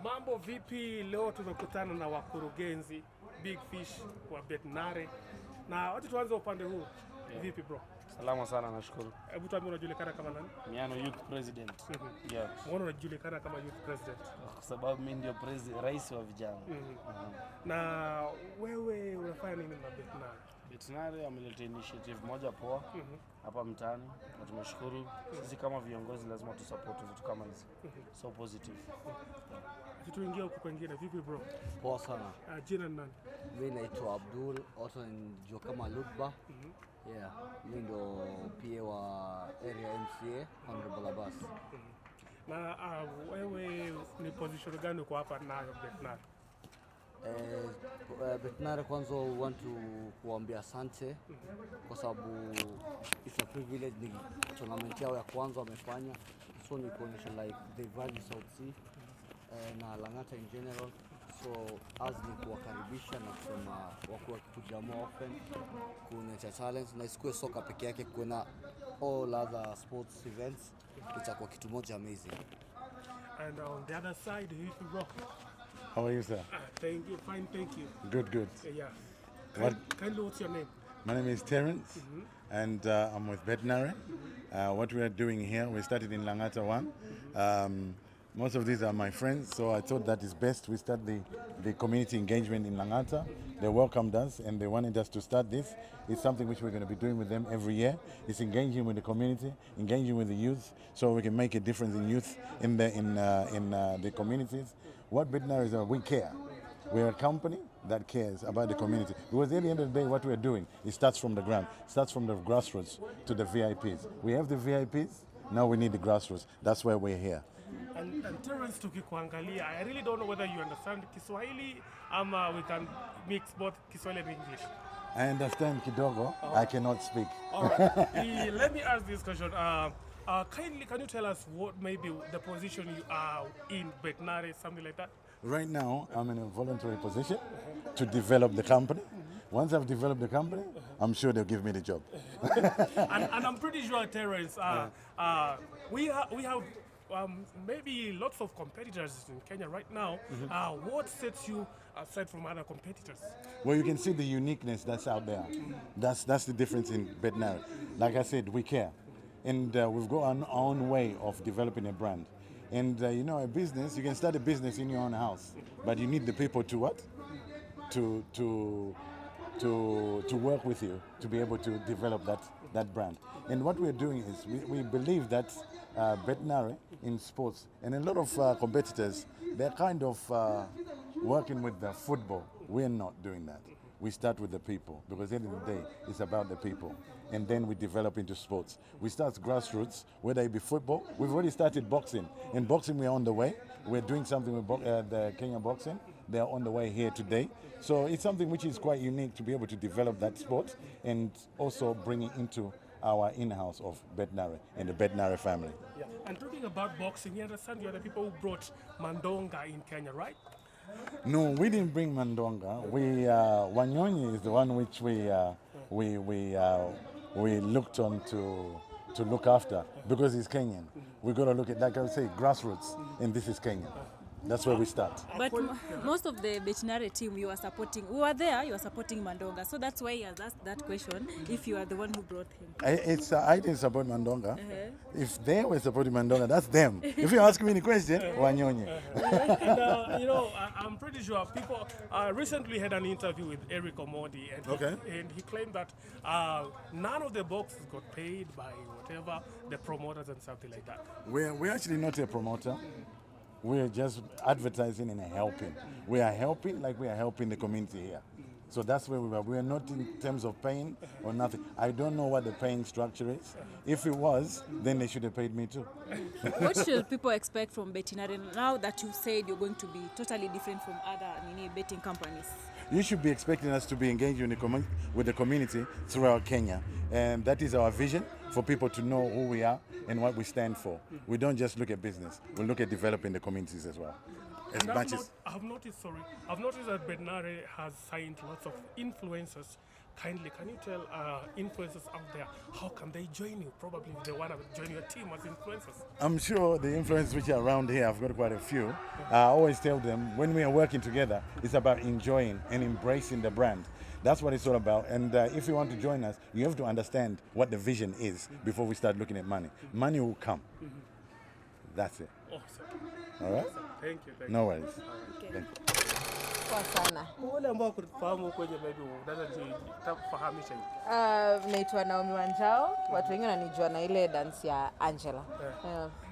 Mambo vipi? Leo tumekutana na wakurugenzi Big Fish wa Betnare. Na wacha tuanze upande huu. Vipi bro? Salama sana, nashukuru. Hebu tuambie unajulikana kama nani? Miano youth president. Yeah. Mbona unajulikana kama youth president? Kwa sababu mimi ndio rais wa vijana. Na wewe unafanya nini na Betnare? Betnare ameleta initiative moja poa hapa mtaani na tumeshukuru. Sisi kama viongozi lazima tusupport vitu kama hizi. So positive. Kitu ingia huko kwingine vipi bro? Poa sana. Jina ni nani? Mimi naitwa Abdul, also najua kama Lutba. Yeah, mimi ndo PA wa area MCA Honorable Abbas. Na wewe ni position gani uko hapa nayo Betnare? Betnare kwanza want to kuambia asante kwa sababu it's a privilege, ni tournament yao ya kwanza wamefanya, so ni kuonyesha like they value South Sea na Lang'ata in general. So as ni kuwakaribisha na kusema wakuwa kuja more often kuonyesha talent na isikuwe soka peke yake, kuna all other sports events, itakuwa kitu moja amazing. And on the other side, you bro. How are you, sir? Thank you, fine, thank you. Good. Yeah. What's your name? My name is Terence, and I'm with Betnare. What we are doing here, we started in Lang'ata 1. Most of these are my friends, so I thought that is best we start the community engagement in Lang'ata. They welcomed us and they wanted us to start this. It's something which we're going to be doing with them every year. It's engaging with the community, engaging with the youth, so we can make a difference in youth in the communities. What Betnare is, we care. We're a company that cares about the community. Because at the end of the day, what we're doing, it starts from the ground, starts from the grassroots to the VIPs. We have the VIPs, now we need the grassroots. That's why we're here. And Terence, tukikuangalia, I really don't know whether you understand Kiswahili we can mix both Kiswahili and English. I understand kidogo. I cannot speak. All right. Let me ask this question. Kindly, can you tell us what maybe the position you are in Betnare, something like that? Right now, I'm in a voluntary position to develop the company. Once I've developed the company, I'm sure they'll give me the job. and I'm pretty sure, Terence, we have maybe lots of competitors in Kenya right now. What sets you aside from other competitors? Well, you can see the uniqueness that's out there. That's the difference in Betnare. Like I said, we care. And we've got our own way of developing a brand. And a business, you can start a business in your own house, but you need the people to what? To work with you to be able to develop that brand. And what we're doing is we believe that Betnare in sports and a lot of competitors, they're kind of working with the football. We're not doing that. We start with the people because at the end of the day, it's about the people. And then we develop into sports. We start grassroots, whether it be football. We've already started boxing. In boxing, we're on the way. We're doing something with the Kenya boxing. They're on the way here today. So it's something which is quite unique to be able to develop that sport and also bring it into our in-house of Betnare and the Betnare family. Yeah. And talking about boxing, you understand you're the people who brought Mandonga in Kenya, right? No, we didn't bring Mandonga. Wanyonyi is the one which we looked on to look after because he's Kenyan. We got to look at, like I would say, grassroots, and this is Kenyan. That's where we start. But most of the Betnare team you are supporting, who are there, you are supporting Mandonga. So that's why he has asked that question, if you are the one who brought him. I didn't support Mandonga. If they were supporting Mandonga, that's them. If you ask me any question, Wanyonyi. And, I'm pretty sure people recently had an interview with Eric Omodi, and he claimed that none of the boxes got paid by whatever the promoters and something like that. We're actually not a promoter. We're just advertising and helping. We are helping like we are helping the community here. So that's where we are. We are not in terms of paying or nothing. I don't know what the paying structure is. If it was, then they should have paid me too. What should people expect from Betnare now that you said you're going to be totally different from other betting companies? You should be expecting us to be engaged with the community throughout Kenya. And that is our vision, for people to know who we are and what we stand for. We don't just look at business. We look at developing the communities as well. I've noticed that Betnare has signed lots of influencers kindly, can you tell influencers out there how can they join you? Probably if they want to join your team as influencers. I'm sure the influencers which are around here, I've got quite a few. I always tell them when we are working together, it's about enjoying and embracing the brand. That's what it's all about. And if you want to join us, you have to understand what the vision is before we start looking at money. Money will come. That's it. Awesome. All right? Awesome. Thank you. No worries. Okay. Thank you. Kwa sana. Wale ambao kufahamu kwenye maybe unaweza kufahamisha hivi. Naitwa Naomi Wanjao. Watu wengi wananijua na ile dance ya Angela.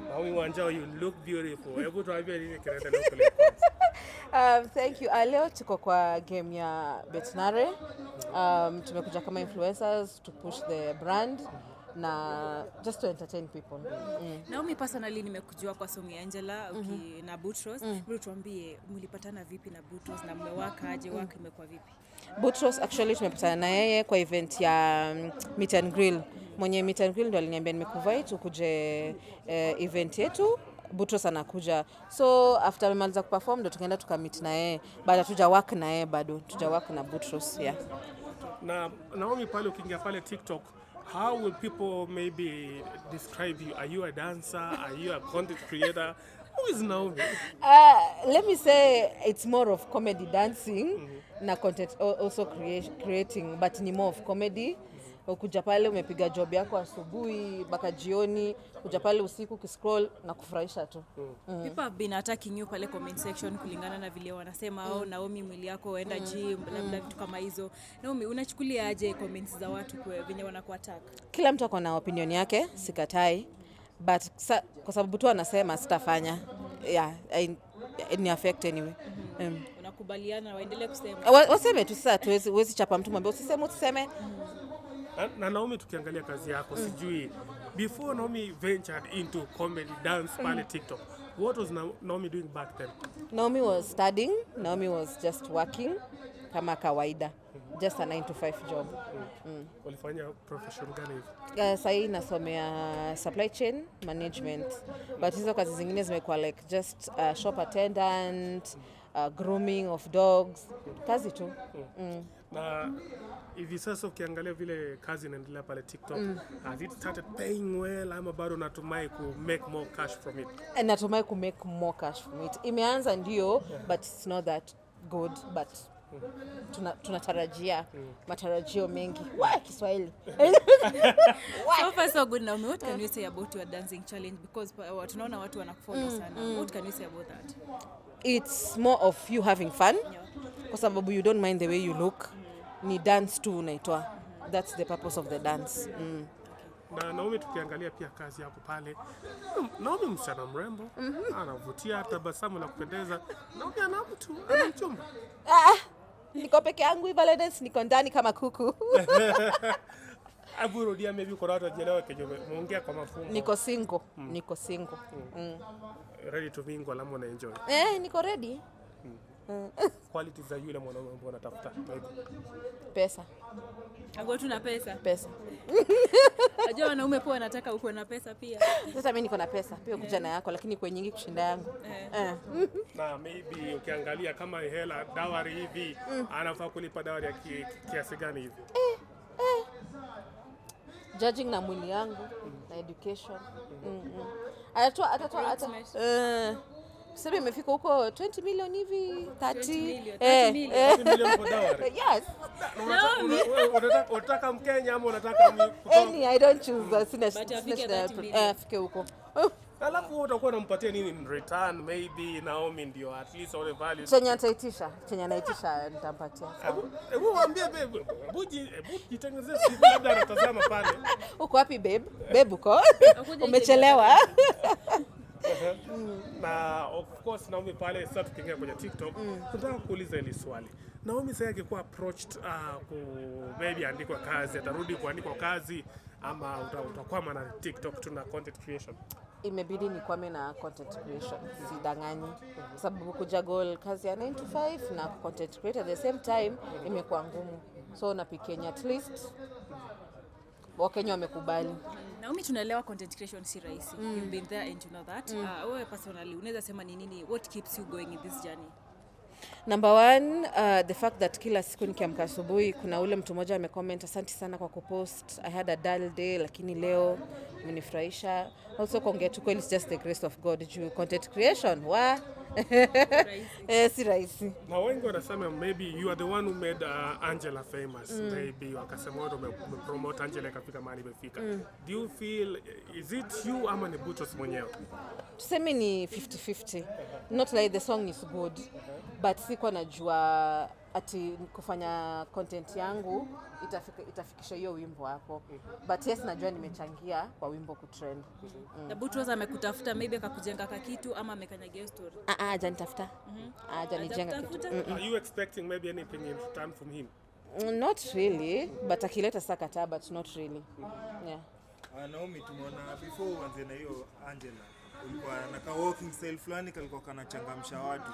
Naomi Wanjao, you look beautiful. Hebu tuambie nini kinaendelea kule. Thank you. Leo tuko kwa game ya Betnare. Tumekuja kama influencers to push the brand na just to entertain people. Naomi, personally nimekujua kwa song ya Angela na Boutros. Hebu tuambie mlipatana vipi na Boutros na mmewaka aje, wako imekuwa vipi? Boutros actually tumepatana na yeye kwa event ya Meet and Grill. Mwenye Meet and Grill ndo aliniambia nimekuvite ukuje event yetu. Boutros anakuja. So after amemaliza kuperform ndo tukaenda tukamit na yeye. Bado tuja work na yeye bado. Tuja work na Boutros, yeah. Na Naomi, pale ukiingia pale TikTok, how will people maybe describe you? Are you a dancer? Are you a content creator? Who is Naomi? Let me say it's more of comedy dancing na content also creating, but ni more of comedy. Ukuja pale umepiga job yako asubuhi mpaka jioni, kuja pale usiku kiscroll na kufurahisha tu. People have been attacking you pale comment section kulingana na vile wanasema Naomi mwili yako enda gym labda vitu kama hizo. Naomi, unachukulia aje comments za watu kwa venye wanakuattack? Kila mtu ako na opinion yake, sikatai, but kwa sababu tu anasema sitafanya, yeah, ni affect anyway. Unakubaliana waendelee kusema? Waseme tu, sasa tuwezi chapa mtu mwambie usiseme. Na Naomi, tukiangalia kazi yako, sijui before Naomi ventured into comedy dance pale TikTok, what was Naomi doing back then? Naomi was studying. Naomi was just working kama kawaida, just a 9 to 5 job. Walifanya profession gani hivi? Sasa nasomea supply chain management, but hizo kazi zingine zimekuwa like just shop attendant, grooming of dogs, kazi tu. Na hivi sasa ukiangalia vile kazi inaendelea pale TikTok, has it started paying well ama bado natumai ku make more cash from it? Natumai ku make more cash from it. Imeanza ndio, but it's not that good, but tunatarajia matarajio mengi. Kiswahili. So far so good. Naomi, what can you say about your dancing challenge, because tunaona watu wanakufollow sana. What can you say about that? It's more of you having fun. Kwa sababu you don't mind the way you look. Ni dance tu unaitwa. That's the purpose of the dance. Na Naomi, tukiangalia pia kazi yako pale, Naomi msichana mrembo, anavutia, tabasamu la kupendeza. Naomi ana mtu, ana mchumba. Niko peke yangu hivi Valentine's, niko ndani kama kuku. Abu rudia, maybe kwa watu wajielewe kenye muongea kwa mafumbo. Niko single. Ready to mingle, alamu na enjoy. Niko ready. Qualities za yule mwanaume ambao unatafuta. Pesa. Agua tu na pesa. Pesa. Unajua wanaume pia wanataka uko na pesa pia. Sasa mimi niko na pesa, pia kuja na yako, lakini kwa nyingi kushinda yangu. Na maybe ukiangalia kama hela dawari hivi, anafaa kulipa dawari ya kiasi gani hivi? Judging na mwili yangu na education. Atatoa sasa imefika huko 20 million hivi, 30 million for dowry. Yes. Unataka Mkenya ama unataka I don't choose. Sina afike huko. Alafu utakuwa unampatia nini in return? Maybe Naomi ndio at least all the value. Chenye anaitisha nitampatia. Hebu mwambie babe, jitengenezee siku labda anatazama pale. Uko wapi babe? Babe uko? Umechelewa. Na of course Naomi pale sasa tukiingia kwenye TikTok, tunataka kuuliza hili swali. Naomi sasa angekuwa approached maybe andikwa kazi, atarudi kuandikwa kazi ama utakwama na TikTok tuna content creation? Imebidi nikwame na content creation, sidanganyi. Sababu kujuggle kazi ya 9 to 5 na content create at the same time imekuwa ngumu. So napikenya at least Wakenya wamekubali. Naomi, tunaelewa content creation si rahisi. You've been there and you know that. Wewe personally unaweza sema ni nini, what keeps you going in this journey? Number one, the fact that kila siku nikiamka asubuhi kuna ule mtu mmoja amecomment asante sana kwa kupost. I had a dull day lakini leo umenifurahisha. Also kuongea tu kweli, it's just the grace of God. Content creation, si rahisi. Na wengi wanasema maybe you are the one who made Angela famous. Maybe wakasema wewe umepromote Angela ikafika mahali imefika. Do you feel, is it you ama ni Butos mwenyewe? Tuseme ni 50-50. Not like the song is good, but sikuwa najua ati kufanya content yangu itafikisha hiyo wimbo hapo. But yes, najua nimechangia kwa wimbo kutrend. Na Butos amekutafuta maybe akakujenga kitu ama amekanyagia story? Hajanitafuta. Hajanijenga kitu. Are you expecting maybe anything in return from him? Not really, but akileta sakata, but not really. Yeah. Naomi, tumeona before uanze na hiyo Angela, ulikuwa na walking style fulani kalikuwa kanachangamsha watu.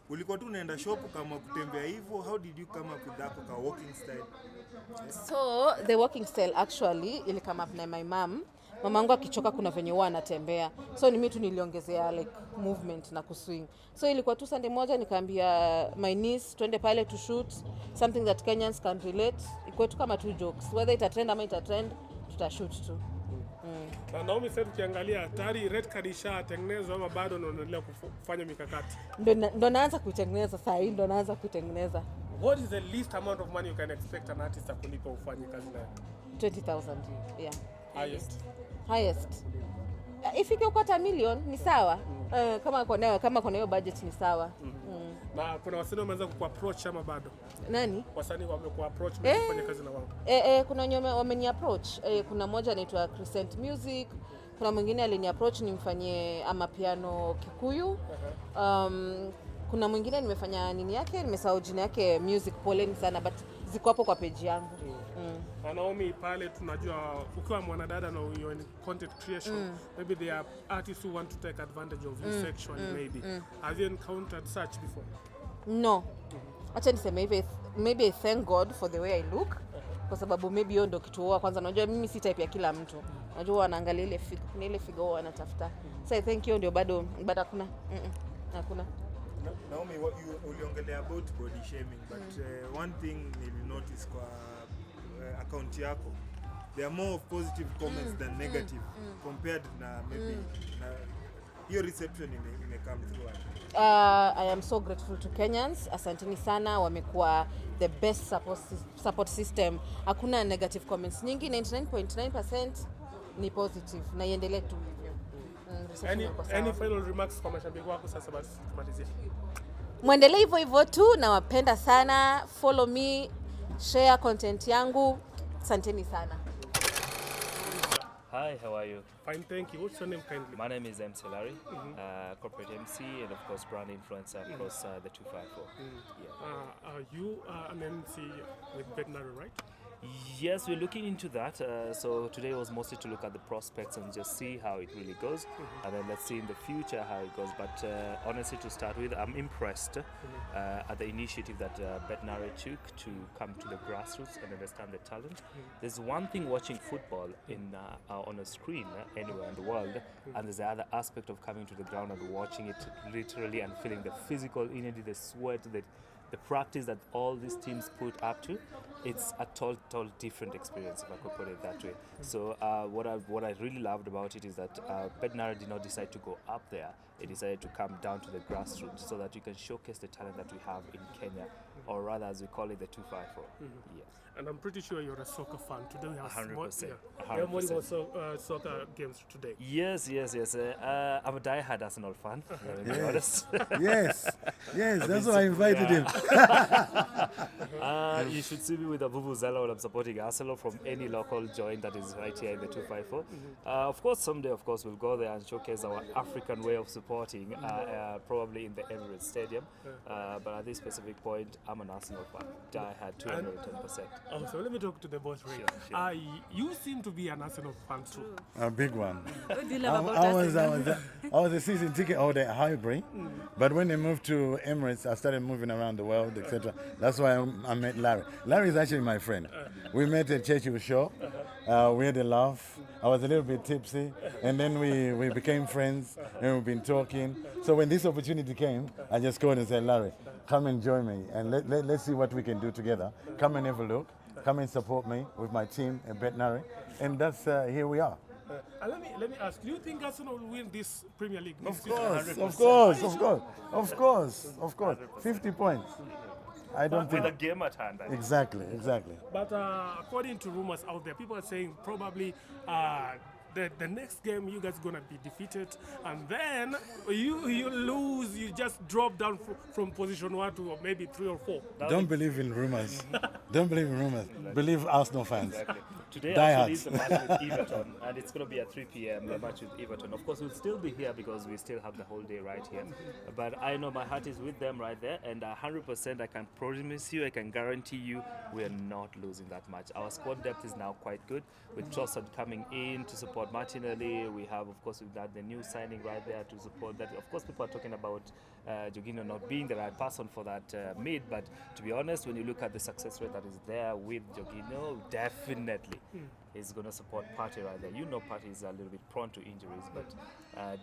Ulikuwa tu unaenda shop kama kutembea hivyo. How did you come up with that walking style? So the walking style actually ili come up na my mom. Mamangu akichoka kuna venye huwa anatembea. So ni mimi tu niliongezea like movement na kuswing. So ilikuwa tu Sunday moja nikaambia my niece twende pale to shoot something that Kenyans can relate. Iko tu kama tu jokes. Whether ita trend ama ita trend, tutashoot tu. Na Naomi sasa ukiangalia tayari red card ishatengenezwa ama bado unaendelea kufanya mikakati? Ndo naanza kuitengeneza sasa hivi, ndo naanza kuitengeneza. What is the least amount of money you can expect an artist akulipa ufanye kazi naye? 20,000. Yeah. Highest. Ifike uko hata million ni sawa. Kama kuna hiyo budget ni sawa. Na kuna wasanii wameanza kuapproach ama bado? Nani? Wasanii wamekuapproach kufanya kazi na wao? Kuna wenye wameniapproach. Kuna mmoja anaitwa Crescent Music. Kuna mwingine aliniapproach nimfanyie amapiano Kikuyu. Kuna mwingine nimefanya nini yake, nimesahau jina yake, music, poleni sana, but ziko hapo kwa page yangu. Naomi, pale tunajua ukiwa mwanadada na you're in content creation, maybe there are artists who want to take advantage of you sexually maybe. Have you encountered such before? No. Acha niseme hivi, maybe I thank God for the way I look. Kwa sababu maybe hiyo ndio kitu huwa kwanza, unajua mimi si type ya kila mtu. Unajua wanaangalia ile figure wanatafuta. So I thank you, ndio bado hakuna. Hakuna. Naomi, uliongelea about body shaming, but one thing nili notice kwa account yako, there are more positive comments than negative compared na maybe na hiyo reception ime come through. I am so grateful to Kenyans. Asanteni sana, wamekuwa the best support system. Hakuna negative comments nyingi, 99.9% ni positive na iendelee tu hivyo. Any final remarks kwa mashabiki wako sasa basi tumalizie? Muendelee hivyo hivyo tu, nawapenda sana. Follow me, share content yangu. Asanteni sana. Hi, how are you? Fine, thank you. What's your name kindly? My name is MC Larry, corporate MC and of course brand influencer across the 254. You are an MC with Betnare, right? Yes, we're looking into that. So today was mostly to look at the prospects and just see how it really goes. And then let's see in the future how it goes. But honestly, to start with, I'm impressed at the initiative that Betnare took to come to the grassroots and understand the talent. There's one thing watching football on a screen anywhere in the world, and there's the other aspect of coming to the ground and watching it literally and feeling the physical energy, the sweat, the practice that all these teams put up to. It's a total different experience, if I could put it that way. So what I really loved about it is that Betnare did not decide to go up there. It decided to come down to the grassroots so that you can showcase the talent that we have in Kenya, or rather as we call it, the 254. Yes. And I'm pretty sure you're a soccer fan. Today we have 100%. We have more soccer games today. Yes. I'm a die-hard Arsenal fan. To be honest. Yes, that's why I invited him. You should see me with a vuvuzela when I'm supporting Arsenal from any local joint that is right here in the 254. Of course, someday, we'll go there and showcase our African way of supporting, probably in the Emirates Stadium. But at this specific point, I'm an Arsenal fan. Die-hard 210%. Oh, so let me talk to the boss right. Sure. You seem to be an Arsenal fan too. A big one. What do you love about Arsenal? I was a season ticket holder at Highbury, but when they moved to Emirates, I started moving around the the world, etc. That's why I met Larry. Larry is actually my friend. We met at Churchill Show. We had a laugh. I was a little bit tipsy, and then we became friends, and we've been talking. So when this opportunity came, I just called and said, Larry, come and join me, and let's see what we can do together. Come and have a look. Come and support me with my team at Betnare, and that's here we are. Let me ask, do you think Arsenal will win this Premier League? Of course. 50 points. I don't With think. a game at hand. I think. Exactly. But according to rumors out there, people are saying probably the next game you guys gonna be defeated, and then you lose, you just drop down from position 1 to maybe 3 or 4. Don't believe in rumors. Don't believe in rumors. Believe Arsenal fans. Exactly. Today Die actually hard. is the match with Everton, and it's going to be at 3 p.m. the match with Everton. Of course, we'll still be here because we still have the whole day right here. But I know my heart is with them right there, and 100% I can promise you, I can guarantee you, we are not losing that match. Our squad depth is now quite good, with Trossard coming in to support Martinelli. We have, of course, with that the new signing right there to support that. Of course, people are talking about Jorginho not being the right person for that mid, but to be honest, when you look at the success rate that is there with Jorginho, definitely is going to support Partey right there. You know Partey is a little bit prone to injuries, but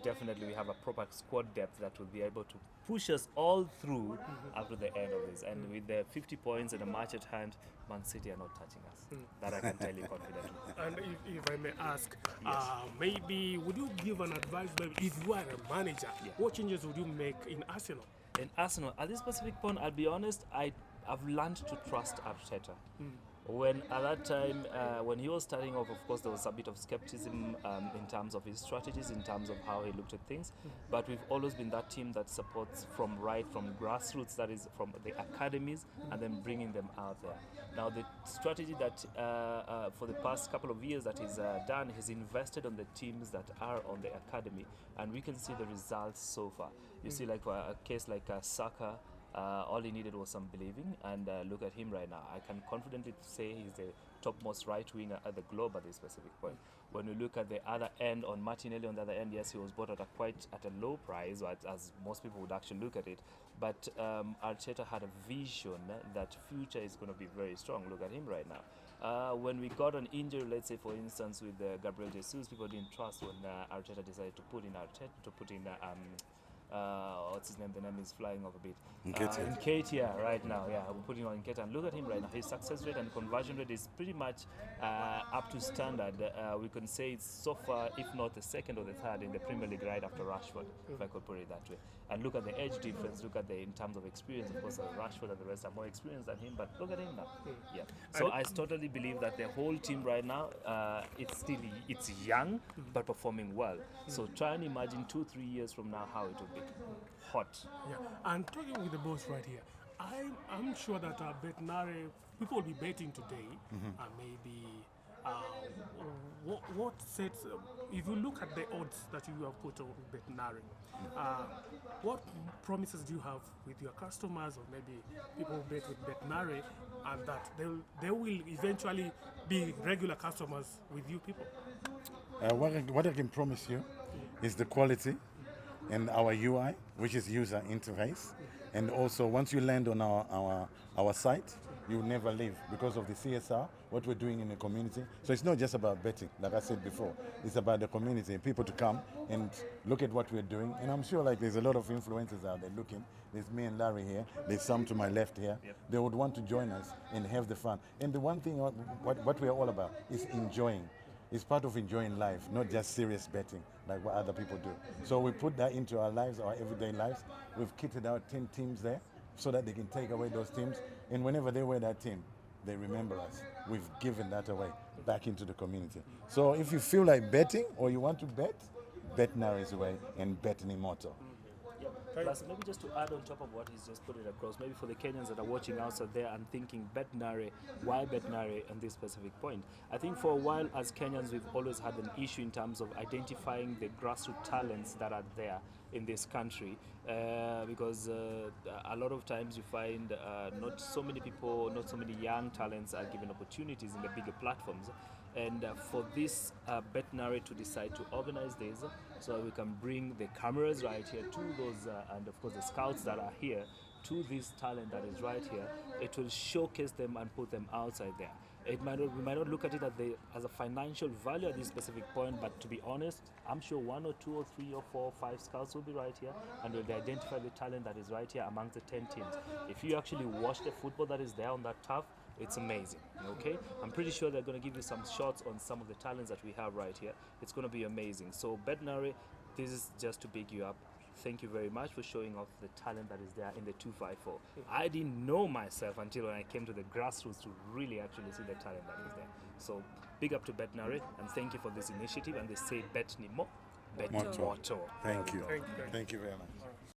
definitely we have a proper squad depth that will be able to push us all through after the end of this. And with the 50 points and a match at hand, Man City are not touching us. That I can tell you confidently. And if I may ask, maybe would you give an advice, maybe if you are a manager, what changes would you make in Arsenal? In Arsenal, at this specific point, I'll be honest, I've learned to trust Arteta. When at that time, when he was starting off, of course, there was a bit of skepticism in terms of his strategies, in terms of how he looked at things. But we've always been that team that supports from grassroots, that is from the academies, and then bringing them out there. Now, the strategy that for the past couple of years that he's done, he's invested on the teams that are on the academy, and we can see the results so far. You see, like for a case like Saka. All he needed was some believing, and look at him right now. I can confidently say he's the topmost right winger at the globe at this specific point. When we look at the other end, on Martinelli on the other end, yes, he was bought at a low price, as most people would actually look at it. But Arteta had a vision that future is going to be very strong. Look at him right now. When we got an injury, let's say for instance with Gabriel Jesus, people didn't trust when Arteta decided to put in what's his name? The name is flying off a bit. Nketiah right now, we're putting on Nketiah, and look at him right now. His success rate and conversion rate is pretty much up to standard. We can say it's so far, if not the second or the third in the Premier League, right after Rashford, if I could put it that way. And look at the edge difference. Look at in terms of experience. Of course, Rashford and the rest are more experienced than him, but look at him now. Yeah. So I totally believe that the whole team right now, it's young but performing well. So try and imagine 2-3 years from now how it will be. Hot. Yeah, and talking with the boss right here, I'm sure that Betnare, people will be betting today, and maybe what sets, if you look at the odds that you have put on Betnare, what promises do you have with your customers, or maybe people who bet with Betnare, and that they will eventually be regular customers with you people? What I can promise you is the quality and our UI, which is user interface. And also, once you land on our site, you never leave because of the CSR, what we're doing in the community. So it's not just about betting, like I said before. It's about the community, people to come and look at what we're doing. And I'm sure there's a lot of influencers out there looking. There's me and Larry here. There's some to my left here. Yep. They would want to join us and have the fun. And the one thing, what we're all about is enjoying. It's part of enjoying life, not just serious betting like what other people do. So we put that into our lives, our everyday lives. We've kitted out 10 teams there so that they can take away those teams. And whenever they wear that team, they remember us. We've given that away back into the community. So if you feel like betting or you want to bet, Betnare is the way, and Betnare motto. Plus, maybe just to add on top of what he's just put it across, maybe for the Kenyans that are watching outside there and thinking Betnare, why Betnare on this specific point? I think for a while as Kenyans we've always had an issue in terms of identifying the grassroots talents that are there in this country, because a lot of times you find not so many people, not so many young talents are given opportunities in the bigger platforms. And for this Betnare to decide to organize this, so we can bring the cameras right here to those, and of course the scouts that are here, to this talent that is right here, it will showcase them and put them outside there. We might not look at it as a financial value at this specific point, but to be honest, I'm sure 1 or 2 or 3 or 4 or 5 scouts will be right here and will identify the talent that is right here amongst the 10 teams. If you actually watch the football that is there on that turf, it's amazing. Okay, I'm pretty sure they're going to give you some shots on some of the talents that we have right here. It's going to be amazing. So Betnare, this is just to big you up. Thank you very much for showing off the talent that is there in the 254. I didn't know myself until when I came to the grassroots to really actually see the talent that is there. So big up to Betnare and thank you for this initiative. And they say Bet Nimo, Bet Moto. Moto. Thank you. Thank you. Thank you very much.